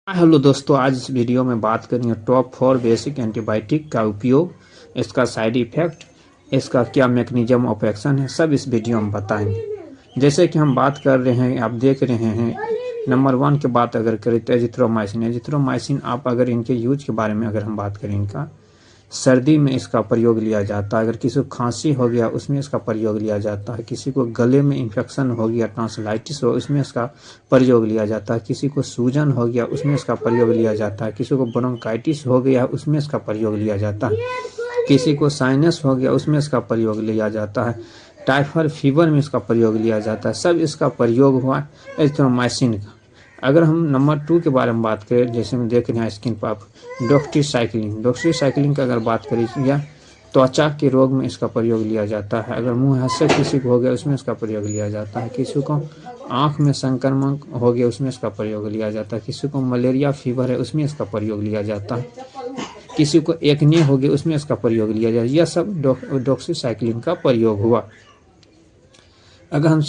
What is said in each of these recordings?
Hello दोस्तों, आज इस वीडियो में बात करेंगे टॉप 4 बेसिक एंटीबायोटिक का उपयोग, इसका साइड इफ़ेक्ट, इसका क्या मैकेनिज्म ऑफ एक्शन है, सब इस वीडियो में बताएंगे। जैसे कि हम बात कर रहे हैं, आप देख रहे हैं, नंबर 1 की बात अगर करें तो एजिथ्रोमाइसिन आप अगर इनके यूज के बारे में अगर हम बात करें, इनका सर्दी में इसका प्रयोग लिया जाता है। अगर किसी को खांसी हो गया उसमें इसका प्रयोग लिया जाता है। किसी को गले में इन्फेक्शन हो गया, टॉन्सिलाइटिस हो, उसमें इसका प्रयोग लिया जाता है। किसी को सूजन हो गया उसमें इसका प्रयोग लिया जाता है। किसी को ब्रोंकाइटिस हो गया उसमें इसका प्रयोग लिया जाता है। किसी को साइनस हो गया उसमें इसका प्रयोग लिया जाता है। टाइफाइड फीवर में इसका प्रयोग लिया जाता है। सब इसका प्रयोग हुआ एजिथ्रोमाइसिन का। अगर हम नंबर 2 के बारे में बात करें, जैसे हम देख रहे हैं स्किन पर डॉक्सीसाइक्लिन का अगर बात करें, या त्वचा के रोग में इसका प्रयोग लिया जाता है। अगर मुंह से किसी को हो गया उसमें इसका प्रयोग लिया जाता है। किसी को आँख में संक्रमण हो गया उसमें इसका प्रयोग लिया जाता है। किसी को मलेरिया फीवर है उसमें इसका प्रयोग लिया जाता है। किसी को एक्ने हो गया उसमें इसका प्रयोग लिया जाता है। यह सब डॉक्सीसाइक्लिन का प्रयोग हुआ। अगर हम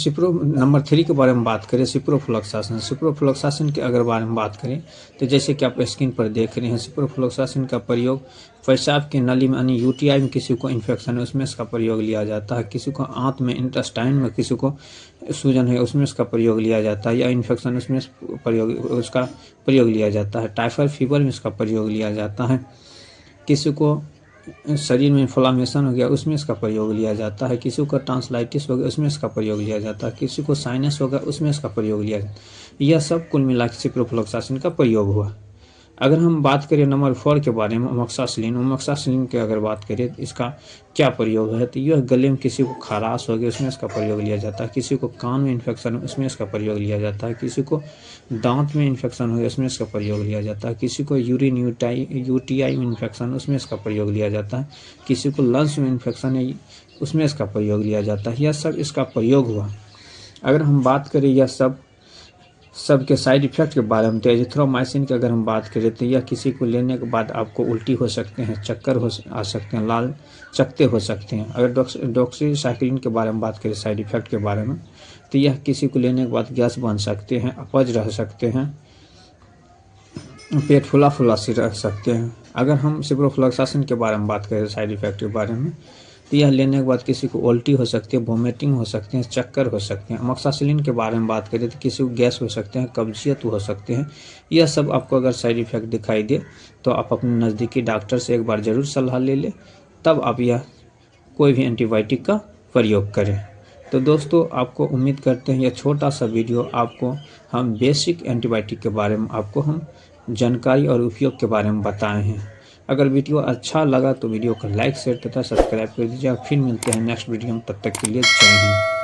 नंबर 3 के बारे में बात करें, सिप्रोफ्लोक्सासिन के अगर बारे में बात करें, तो जैसे कि आप स्क्रीन पर देख रहे हैं, सिप्रोफ्लोक्सासिन का प्रयोग पेशाब की नली में यानी यूटीआई में किसी को इन्फेक्शन है उसमें इसका प्रयोग लिया जाता है। किसी को आंत में, इंटेस्टाइन में किसी को सूजन है उसमें इसका प्रयोग लिया जाता है, या इन्फेक्शन उसमें उसका प्रयोग लिया जाता है। टाइफाइड फीवर में इसका प्रयोग लिया जाता है। किसी को शरीर में इन्फ्लामेशन हो गया उसमें इसका प्रयोग लिया जाता है। किसी को टॉन्सिलाइटिस हो गया उसमें इसका प्रयोग लिया जाता है। किसी को साइनस हो गया उसमें इसका प्रयोग लिया जाता है। यह सब कुल मिला के सिप्रोफ्लोक्सासिन का प्रयोग हुआ। अगर हम बात करें नंबर 4 के बारे में, ओमोक्सासिलिन की अगर बात करें इसका क्या प्रयोग है, तो यह गले में किसी को खराश हो गया उसमें इसका प्रयोग लिया जाता है। किसी को कान में इन्फेक्शन है उसमें इसका प्रयोग लिया जाता है। किसी को दांत में इन्फेक्शन हो गया उसमें इसका प्रयोग लिया जाता है। किसी को यूटीआई में इन्फेक्शन उसमें इसका प्रयोग लिया जाता है। किसी को लंग्स में इन्फेक्शन है उसमें इसका प्रयोग लिया जाता है। यह सब इसका प्रयोग हुआ। अगर हम बात करें यह सब के साइड इफ़ेक्ट के बारे में, तो एजिथ्रोमाइसिन की अगर हम बात करें तो यह किसी को लेने के बाद आपको उल्टी हो सकते हैं, चक्कर आ सकते हैं, लाल चकत्ते हो सकते हैं। अगर डॉक्सीसाइक्लिन के बारे में बात करें साइड इफ़ेक्ट के बारे में, तो यह किसी को लेने के बाद गैस बन सकते हैं, अपच रह सकते हैं, पेट फुला से रह सकते हैं। अगर हम सिप्रोफ्लोक्सासिन के बारे में बात करें साइड इफ़ेक्ट के बारे में, तो यह लेने के बाद किसी को उल्टी हो सकती है, वोमिटिंग हो सकते हैं, चक्कर हो सकते हैं। अमोक्सासिलिन के बारे में बात करें तो किसी को गैस हो सकते हैं, कब्जियत हो सकते हैं। यह सब आपको अगर साइड इफ़ेक्ट दिखाई दे तो आप अपने नज़दीकी डॉक्टर से एक बार ज़रूर सलाह ले लें, तब आप यह कोई भी एंटीबायोटिक का प्रयोग करें। तो दोस्तों, आपको उम्मीद करते हैं यह छोटा सा वीडियो आपको हम बेसिक एंटीबायोटिक के बारे में आपको हम जानकारी और उपयोग के बारे में बताए हैं। अगर वीडियो अच्छा लगा तो वीडियो को लाइक, शेयर तथा सब्सक्राइब कर दीजिए। फिर मिलते हैं नेक्स्ट वीडियो में, तब तक के लिए जय हिंद।